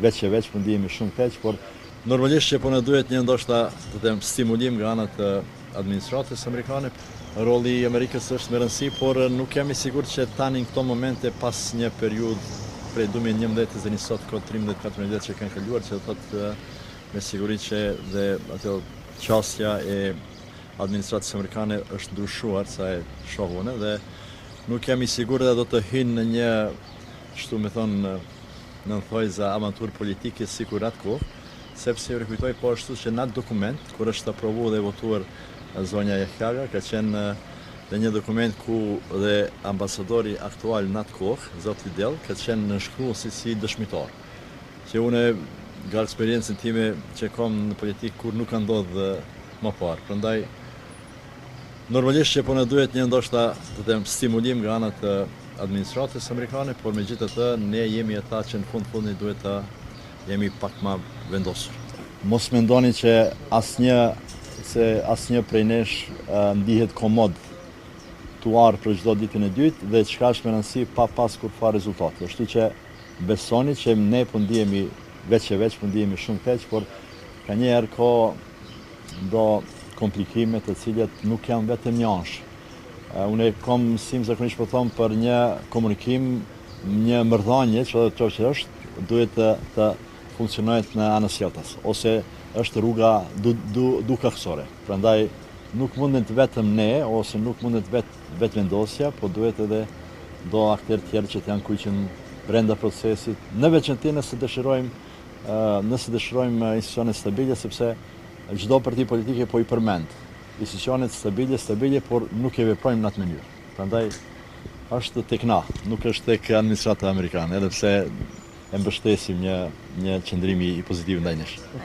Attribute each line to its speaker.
Speaker 1: veç e veç, po ndihemi shumë keq, por normalisht që po na duhet një ndoshta të them stimulim nga ana të administratës amerikane. Rolli i Amerikës është me rëndësi, por nuk jam i sigurt që tani në këto momente pas një periudhë prej 2011 deri sot ka 13-14 vjet që kanë kaluar, që do thotë me siguri që dhe ato qasja e administratës amerikane është ndryshuar sa e shoh unë dhe nuk jam i sigurt se do të hynë në një, kështu me thonë, në thojza avantur politike sikur atko, sepse ju rikujtoj po ashtu që në atë dokument, kur është aprovuar dhe votuar zonja Jahjaga, ka qenë dhe një dokument ku dhe ambasadori aktual në atë kohë, zoti Del, ka qenë nënshkruar si dëshmitar. Që une, nga eksperiencën time që kam në politikë, kur nuk ka ndodhë më parë. Prandaj, normalisht që po na duhet një ndoshta të them stimulim nga ana të administratës amerikane, por megjithatë ne jemi ata që në fundit duhet të jemi pak më vendosur. Mos mendoni që asnjë prej nesh ndihet komod tuar për çdo ditën e dytë dhe çka është me rëndësi pa pas kurfar rezultate. Kështu që besoni që ne po ndihemi veç e veç, po ndihemi shumë keq, por ka njëherë ka do komplikime të cilat nuk janë vetëm një ansh. Unë kam mësim zakonisht po them për një komunikim, një marrëdhënie, çfarë që është, duhet të funksionojë në anës jotës, ose është rruga dukaksore. Prandaj nuk mundet vetëm ne, ose nuk mundet vetë vendosja, po duhet edhe do aktorë tjerë që të janë kuqen brenda procesit, në veçanti nëse dëshirojmë institucione stabile, sepse çdo parti politike po i përmend institucionet stabile, por nuk e veprojmë në atë mënyrë. Prandaj është tek na, nuk është tek administrata amerikane, edhe pse e mbështesim një qëndrim i pozitiv ndaj nesh.